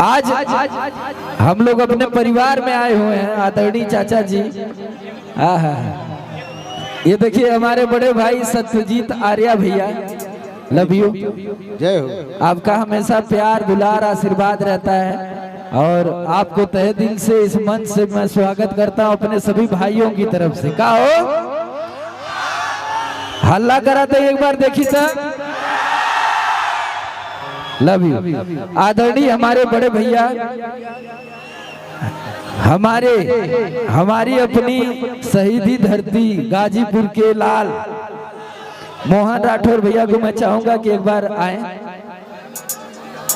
आज हम लोग अपने परिवार में आए हुए हैं आदरणीय चाचा जी। ये देखिए हमारे बड़े भाई सत्यजीत आर्या भैया, लव यू, जय हो। आपका हमेशा प्यार दुलार आशीर्वाद रहता है और आपको तहे दिल से इस मंच से मैं स्वागत करता हूं अपने सभी भाइयों की तरफ से। का हो हल्ला करा तो एक बार देखी सर, लव यू। आदरणीय हमारे बड़े भैया, हमारी अपनी शहीदी धरती गाजीपुर के लाल मोहन राठौर भैया को मैं चाहूंगा कि एक बार आए।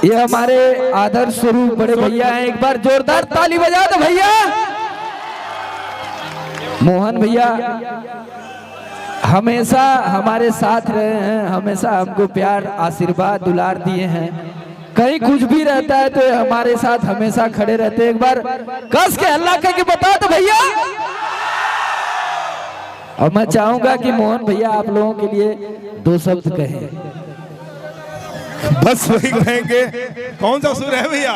ये हमारे आदर्श स्वरूप बड़े भैया हैं, एक बार जोरदार ताली बजा दो भैया। मोहन भैया हमेशा हमारे साथ रहे हैं, हमेशा हमको प्यार आशीर्वाद दुलार दिए हैं। कहीं कुछ भी रहता है तो हमारे साथ हमेशा खड़े रहते हैं। एक बार कस के हल्ला करके बता दो भैया। और मैं चाहूंगा कि मोहन भैया आप लोगों के लिए दो शब्द कहें। बस वही कहेंगे, कौन सा सुर है भैया।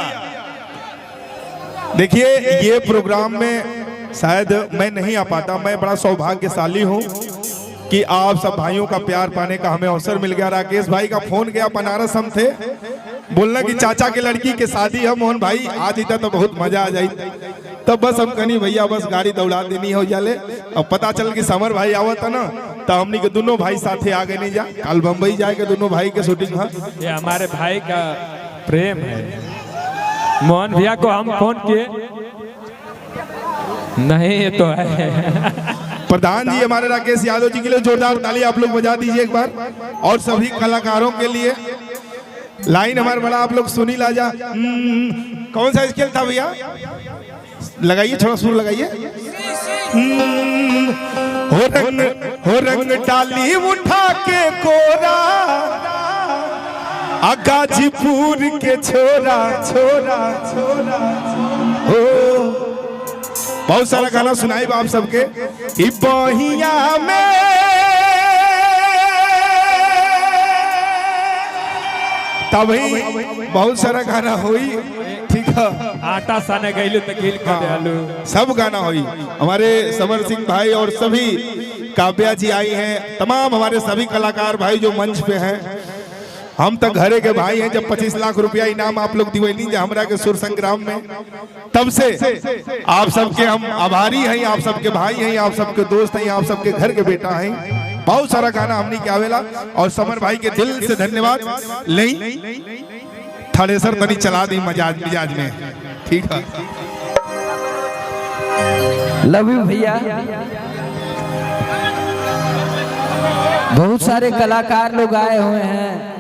देखिए ये प्रोग्राम में शायद मैं नहीं आ पाता, मैं बड़ा सौभाग्यशाली हूँ कि आप सब भाइयों का प्यार पाने का हमें अवसर मिल गया। राकेश भाई का फोन गया, बनारस हम थे, बोलना कि चाचा के लड़की के शादी है, मोहन भाई आज इतना तो बहुत मजा आ जाई। तब बस हम कहनी भैया बस गाड़ी दौड़ा देनी हो जाले। अब पता चल कि समर भाई आवत है ना, तो हमनी के दोनों भाई साथे आगे नहीं जा, कल बम्बई जाए के दोनों भाई के शूटिंग है। ये हमारे भाई का प्रेम है। मोहन भैया को हम फोन किए नहीं, ये तो है। प्रधान जी हमारे राकेश यादव जी के लिए जोरदार ताली आप लोग बजा दीजिए एक बार। और सभी कलाकारों के लिए लाइन हमारे बड़ा आप लोग सुनील आजा। कौन सा स्केल था भैया, लगाइए थोड़ा सुर लगाइए। हो रंग डाली उठा के कोरा गाजीपुर के छोरा छोरा छोरा हो। बहुत सारा गाना सुनाई आप सबके। बहिया में तभी बहुत सारा गाना हुई, ठीक है। आटा साने गईलू तो गिल कर देलू, सब गाना हुई। हमारे समर सिंह भाई और सभी काव्या जी आई हैं, तमाम हमारे सभी कलाकार भाई जो मंच पे हैं। हम तक घरे के भाई हैं। जब 25 लाख रुपया इनाम आप लोग दिवैनी हमरा के सुर संग्राम में, तब से आप सबके हम आभारी हैं, आप सबके भाई हैं, आप सबके दोस्त हैं, आप सबके घर के बेटा हैं। बहुत सारा गाना हमने क्या वेला और समर भाई के दिल से धन्यवाद। नहीं थ्रेसर तनी चला दी मिजाज में, ठीक है। लव यू भैया। बहुत सारे कलाकार लोग आए हुए हैं,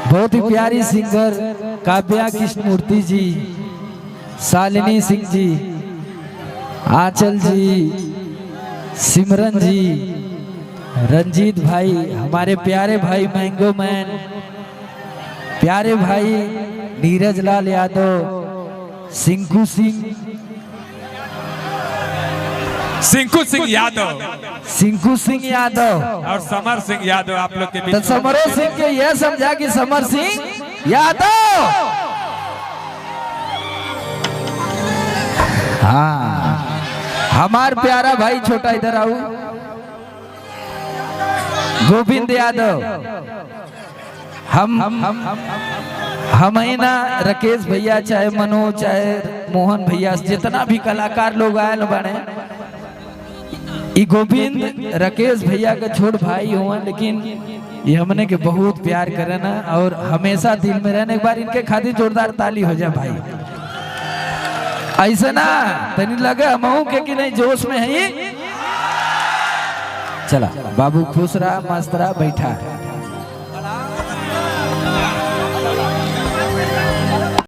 बहुत ही प्यारी सिंगर काव्या कृष्णमूर्ति जी, शालिनी सिंह जी, आंचल जी, सिमरन जी, रंजीत भाई, हमारे प्यारे भाई मैंगो मैन, प्यारे भाई नीरज लाल यादव, सिंकू सिंह यादव और समर सिंह यादव आप लोग के बीच। तो समरो सिंह के यह समझा कि समर सिंह यादव। हाँ हमार प्यारा भाई छोटा, इधर आओ, गोविंद यादव। हम ही ना राकेश भैया, चाहे मनोज, चाहे मोहन भैया, जितना भी कलाकार लोग आए बने, गोविंद राकेश भैया का छोट भाई हुआ, लेकिन ये हमने के बहुत प्यार करे ना और हमेशा दिल में रहने। एक बार इनके खातिर जोरदार ताली हो जाए भाई। ऐसा ना तनी लगे हम के कि नहीं जोश में है। चला बाबू खुश रहा, मस्त रहा, बैठा।